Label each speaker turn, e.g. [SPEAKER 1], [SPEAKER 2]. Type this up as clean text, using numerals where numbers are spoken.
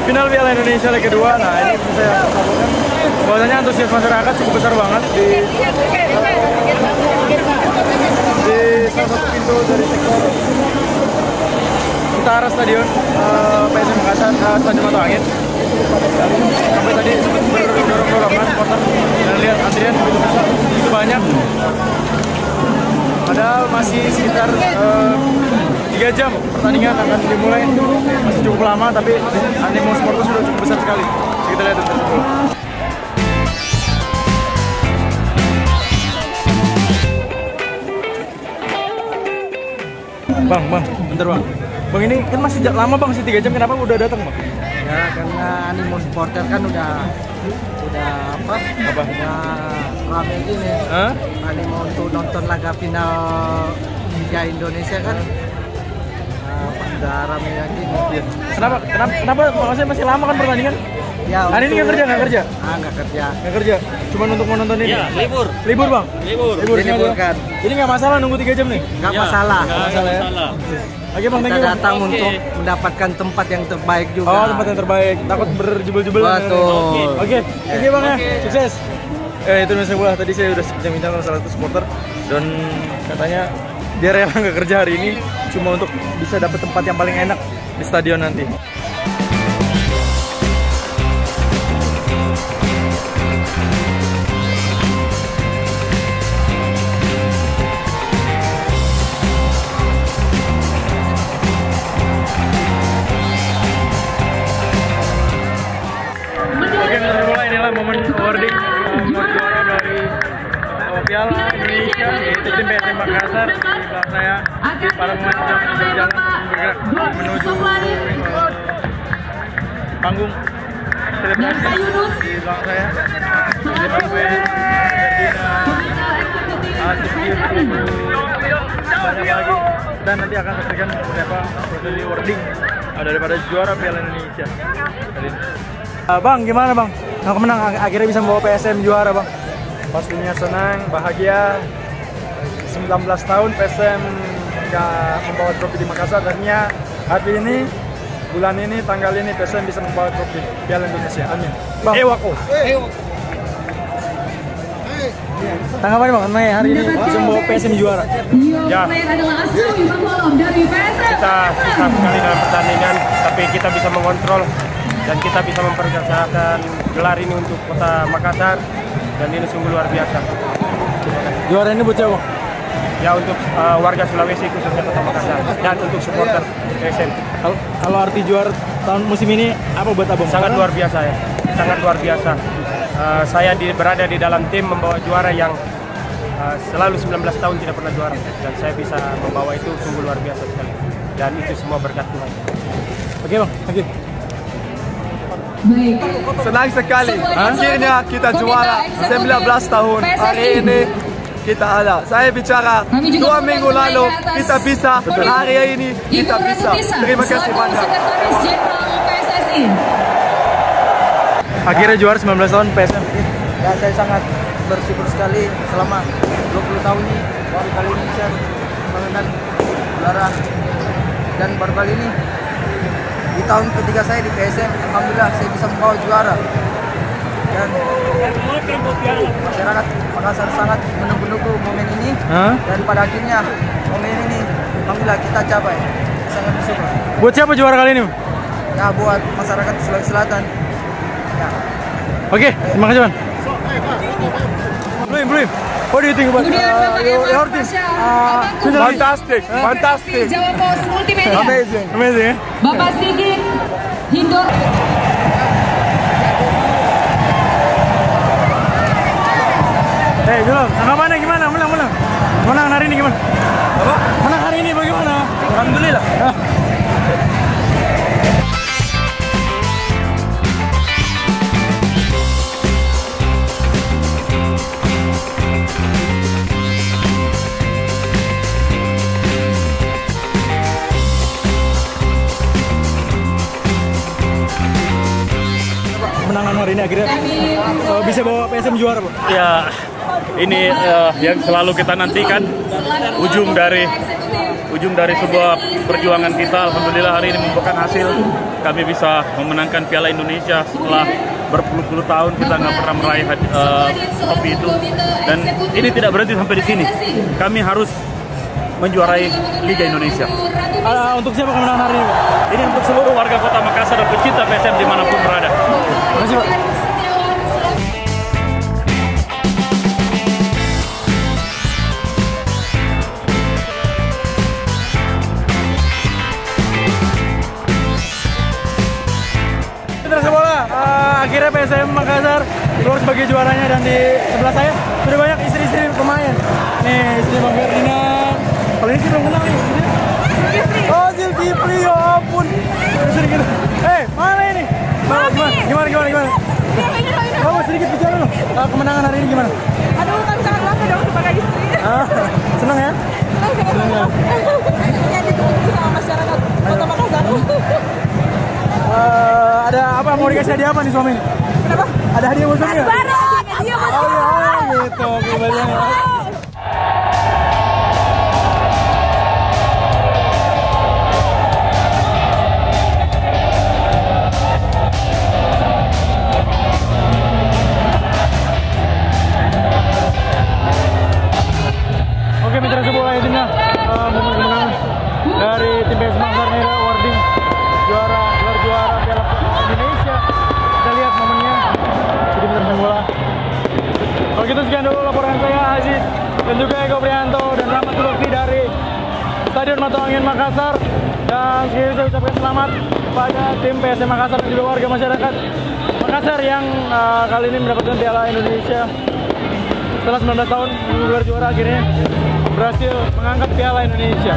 [SPEAKER 1] final Piala Indonesia leg kedua. Nah, ini bisa saya sampaikan bahwasanya antusias masyarakat cukup besar banget di salah satu pintu dari sektor utara stadion PSM Makassar, Stadion Mato Angin. Sampai tadi sempat berdorong-dorongan supporter dan lihat antrian begitu banyak. Padahal masih sekitar 3 jam pertandingan akan dimulai, masih cukup lama, tapi animo supporter sudah cukup besar sekali. Kita lihat dulu. Bang, bentar bang. Bang, ini kan masih lama bang, masih 3 jam, kenapa udah datang bang?
[SPEAKER 2] Ya karena animo supporter kan udah apa? Udah rame gini. Animo untuk nonton laga final Liga Indonesia kan udah rame lagi.
[SPEAKER 1] Kenapa maksudnya masih lama kan pertandingan?
[SPEAKER 2] Ya,
[SPEAKER 1] hari ini nggak kerja?
[SPEAKER 2] Nggak
[SPEAKER 1] kerja. Cuma untuk menonton ini.
[SPEAKER 3] Iya, libur
[SPEAKER 1] bang.
[SPEAKER 2] Libur kan.
[SPEAKER 1] Jadi nggak masalah nunggu 3 jam nih?
[SPEAKER 2] Nggak masalah.
[SPEAKER 1] Ya. Oke bang,
[SPEAKER 2] kita datang untuk mendapatkan tempat yang terbaik juga.
[SPEAKER 1] Oh, tempat yang terbaik. Takut berjubel-jubel.
[SPEAKER 2] Betul.
[SPEAKER 1] Oke bang ya, sukses. Itu Nusa Bola. Tadi saya udah bincang sama salah satu supporter dan katanya dia rela nggak kerja hari ini cuma untuk bisa dapat tempat yang paling enak di stadion nanti. Momen awarding juara dari Piala Indonesia, yaitu tim PSM Makassar. Di belakang saya para pemain sedang berjalan bergerak menuju panggung selebrasi. Di belakang saya Zimbabwe, Ferdinand, Asif, banyak lagi, dan nanti akan saksikan seperti apa prosesi awarding daripada juara Piala Indonesia. Bang, gimana bang? Aku menang, akhirnya bisa membawa PSM juara bang.
[SPEAKER 4] Pastinya senang, bahagia. 19 tahun PSM nggak membawa trofi di Makassar. Akhirnya hari ini, bulan ini, tanggal ini PSM bisa membawa trofi Piala Indonesia. Amin.
[SPEAKER 1] Bang. Ewako. Tanggapan bang, hari ini bisa membawa PSM juara.
[SPEAKER 4] Ya, kita susah sekali dalam pertandingan, tapi kita bisa mengontrol dan kita bisa memperkerjakan gelar ini untuk kota Makassar, dan ini sungguh luar biasa.
[SPEAKER 1] Juara ini buat siapa?
[SPEAKER 4] Ya, untuk warga Sulawesi khususnya kota Makassar dan untuk supporter PSM.
[SPEAKER 1] Kalau arti juara tahun musim ini apa buat abang?
[SPEAKER 4] Sangat luar biasa ya, sangat luar biasa. Saya berada di dalam tim membawa juara yang selalu 19 tahun tidak pernah juara, dan saya bisa membawa itu sungguh luar biasa sekali. Dan itu semua berkat Tuhan.
[SPEAKER 1] Oke bang, oke.
[SPEAKER 4] Senang sekali, akhirnya kita juara 19 tahun. Hari ini kita ada. Saya bicara 2 minggu lalu kita bisa, hari ini kita bisa. Terima kasih banyak.
[SPEAKER 1] Akhirnya juara 19 tahun PSM.
[SPEAKER 2] Ya, saya sangat bersyukur sekali selama 20 tahun ini baru kali ini saya mengenal juara, dan baru kali ini di tahun ketiga saya di PSM, alhamdulillah saya bisa membawa juara. Dan masyarakat Makassar sangat menunggu momen ini, dan pada akhirnya momen ini alhamdulillah kita capai. Sangat bersyukur.
[SPEAKER 1] Buat siapa juara kali ini?
[SPEAKER 2] Ya, buat masyarakat Sulawesi Selatan. Ya.
[SPEAKER 1] Oke, terima kasih bang. Blim. What do you think about your team?
[SPEAKER 4] Fantastic.
[SPEAKER 5] Jawa Pos Multimedia.
[SPEAKER 4] Amazing.
[SPEAKER 1] Ya?
[SPEAKER 5] Bapak Sigit Hindor.
[SPEAKER 1] Julom, tanggapannya gimana? Menang hari ini gimana? Apa? Menang hari ini bagaimana?
[SPEAKER 4] Alhamdulillah.
[SPEAKER 1] Menangan hari ini akhirnya bisa bawa PSM juara, Pak.
[SPEAKER 3] Ya, ini yang selalu kita nantikan, ujung dari ujung dari sebuah perjuangan kita. Alhamdulillah hari ini membuahkan hasil. Kami bisa memenangkan Piala Indonesia setelah berpuluh-puluh tahun kita nggak pernah meraih trofi itu. Dan ini tidak berhenti sampai di sini. Kami harus menjuarai Liga Indonesia.
[SPEAKER 1] Untuk siapa kemenangan hari ini, Pak?
[SPEAKER 3] Ini untuk seluruh warga Kota Makassar dan pecinta PSM dimanapun berada.
[SPEAKER 1] Terima kasih, Pak. Terus bola, akhirnya PSM Makassar keluar sebagai juaranya, dan di sebelah saya sudah banyak istri-istri pemain. Nih, istri Bang Ferdinand. Kalau ini sih belum kenal nih. Oh, Zulkifli, ya ampun. Sedikit. Mana ini? Gimana? Oh, sedikit bicara loh. Kemenangan hari ini gimana?
[SPEAKER 5] Aduh, kan sangat bangga dong sebagai istri.
[SPEAKER 1] Senang ya?
[SPEAKER 5] Senang ya. Ini ditunggu sama masyarakat Kota Makassar.
[SPEAKER 1] Ada apa, mau dikasih hadiah apa nih suami ini?
[SPEAKER 5] Kenapa?
[SPEAKER 1] Ada hadiah buat suami ya?
[SPEAKER 5] Baru. Iya,
[SPEAKER 1] Oh iya, gitu. Oke, banyak ya. Oke, mitra sebuah timnya momen kemenangan dari tim PSM Makassar nih, awarding juara Piala Indonesia. Kita lihat momennya. Jadi mitra bola. Kalau gitu sekian dulu laporan saya, Aziz dan juga Eko Prianto dan Rahmat Lutfi dari Stadion Mata Angin Makassar. Dan sekali lagi saya ucapkan selamat kepada tim PSM Makassar dan juga warga masyarakat Makassar yang kali ini mendapatkan Piala Indonesia. Setelah 19 tahun menggelar juara, akhirnya berhasil mengangkat Piala Indonesia.